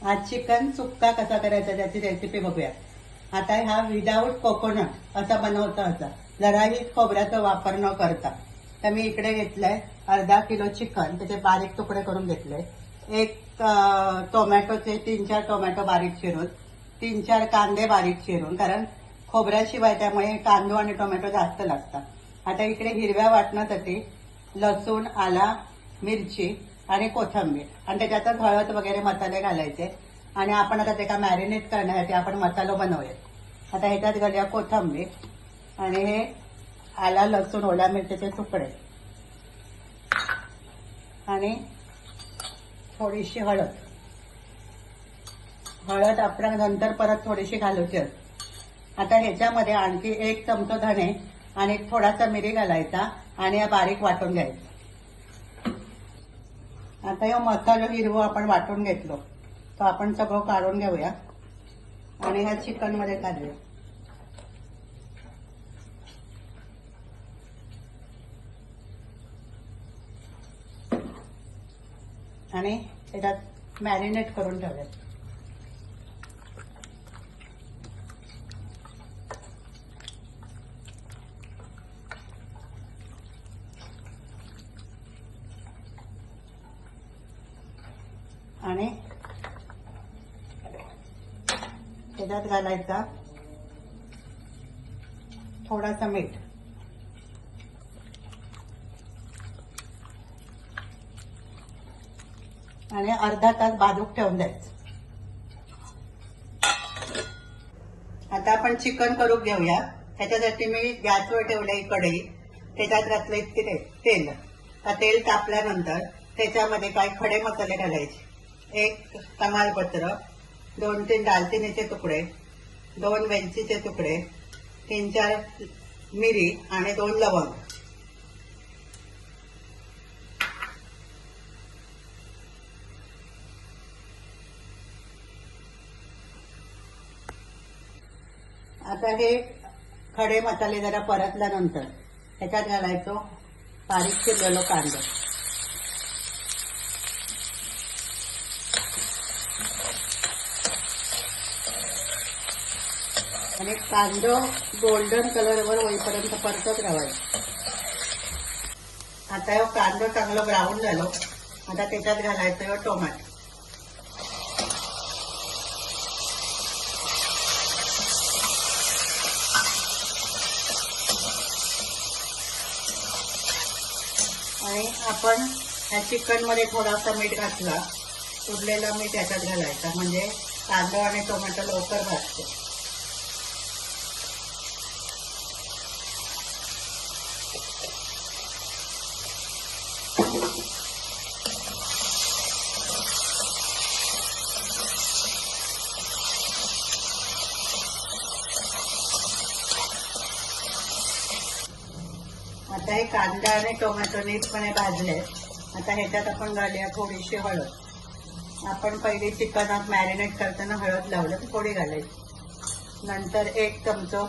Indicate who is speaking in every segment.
Speaker 1: आज चिकन सुक्का कसा करायचा त्याची रेसिपी बघूया। आता हा विदाऊट कोकोनट असा बनवता असा जराही खोबऱ्याचा वापर न करता। तर मी इकडे घेतलंय अर्धा किलो चिकन, त्याचे बारीक तुकडे करून घेतले। एक टोमॅटोचे 3-4 टोमॅटो बारीक चिरून, 3-4 कांदे बारीक चिरून, कारण खोबऱ्याशिवाय त्यामुळे कांदो आणि टोमॅटो जास्त लागतात। आता इकडे हिरव्या वाटणासाठी लसूण, आला, मिरची आणि कोथिंबीर आणि त्याच्यातच हळद वगैरे मसाले घालायचे। आणि आपण आता ते का मॅरिनेट करण्यासाठी आपण मसाला बनवूया। आता ह्याच्यात घालूया कोथिंबीर आणि हे आला, लसूण, ओल्या मिरचीचे तुकडे आणि थोडीशी हळद आपण नंतर परत थोडीशी घालूची असते। आता ह्याच्यामध्ये आणखी 1 चमचा धणे आणि थोडासा मिरी घालायचा आणि या बारीक वाटून घ्यायचं। आता हा मसाला हिरवा आपण वाटून घेतलो तो आपण सगळं काढून घेऊया आणि ह्या चिकन मध्ये घालूया। आणि त्याच्यात मॅरिनेट करून ठेवूया। आणि त्याच्यात घालायचा थोडासा मीठ आणि अर्धा तास बाजूक ठेवून द्यायचं। आता आपण चिकन करून घेऊया। त्याच्यासाठी मी गॅसवर ठेवलंय कढई, त्याच्यात घातलंय तेल। तेल तापल्यानंतर त्याच्यामध्ये काही खडे मसाले घालायचे। 1 तमालपत्र, 2-3 दालचिनीचे तुकडे, 2 वेलचीचे तुकडे, 3-4 मिरी आणि 2 लवंग। आता हे खडे मसाले जरा परतल्यानंतर ह्याच्यात घालायचो बारीक चिरलेलो कांदा आणि कांदा गोल्डन कलरवर होईपर्यंत परतत राहायचं। आता हा कांदा चांगला ब्राऊन झालो, आता त्याच्यात घालायचं टोमॅटो आणि आपण ह्या चिकन मध्ये थोडासा मीठ घातला, उरलेला मीठ त्याच्यात घालायचा म्हणजे कांदा आणि टोमॅटो लवकर भाजते। आता हे कांदा आणि टोमॅटो नीटपणे भाजले। आता ह्याच्यात आपण घालूया थोडीशी हळद। आपण पहिले चिकनात मॅरिनेट करताना हळद लावलं तर थोडी घालायची। नंतर 1 चमचा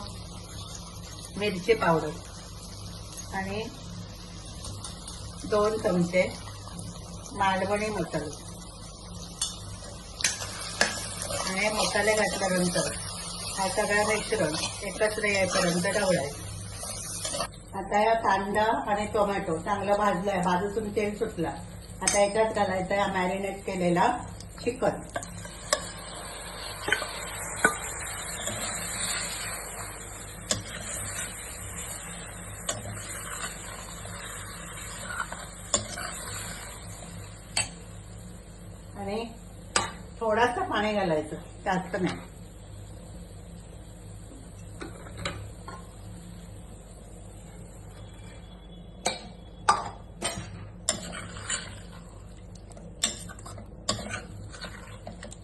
Speaker 1: मिरची पावडर आणि 2 चमचे मालवणी मसाला आणि मसाले घातल्यानंतर हा सगळा मिश्रण एकत्र येईपर्यंत ढवळायचं। आता या कांदा आणि टोमॅटो चांगला भाजलाय, बाजूतून तेल सुटला। आता याच्यात घालायचा या मॅरिनेट केलेला चिकन आणि थोडासा पाणी घालायचं, जास्त नाही।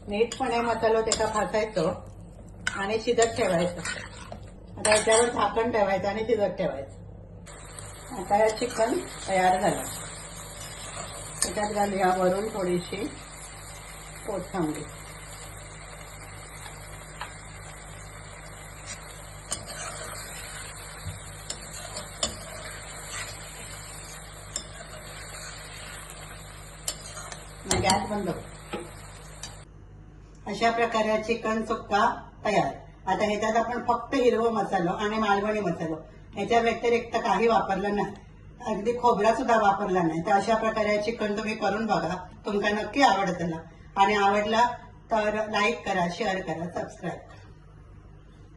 Speaker 1: नीटपणे मसाला त्याचा भाजायचो आणि शिजत ठेवायचं। आता याच्यावर झाकण ठेवायचं आणि शिजत ठेवायचं। आता हे चिकन तयार झालं। त्याच्यात घालूया वरून थोडीशी कोथिंबीर गॅस बंद कर। अशा प्रकारे चिकन सुक्का तयार. आता ह्याच्यात आपण फक्त हिरवा मसालो आणि मालवणी मसालो ह्याच्या व्यतिरिक्त काही वापरलं नाही. अगदी खोबरा सुद्धा वापरला नाही. तर अशा प्रकारे चिकन तुम्ही करून बघा. तुमका नक्की आवडतं आणि आवडला तर लाईक करा, शेअर करा, सबस्क्राईब करा.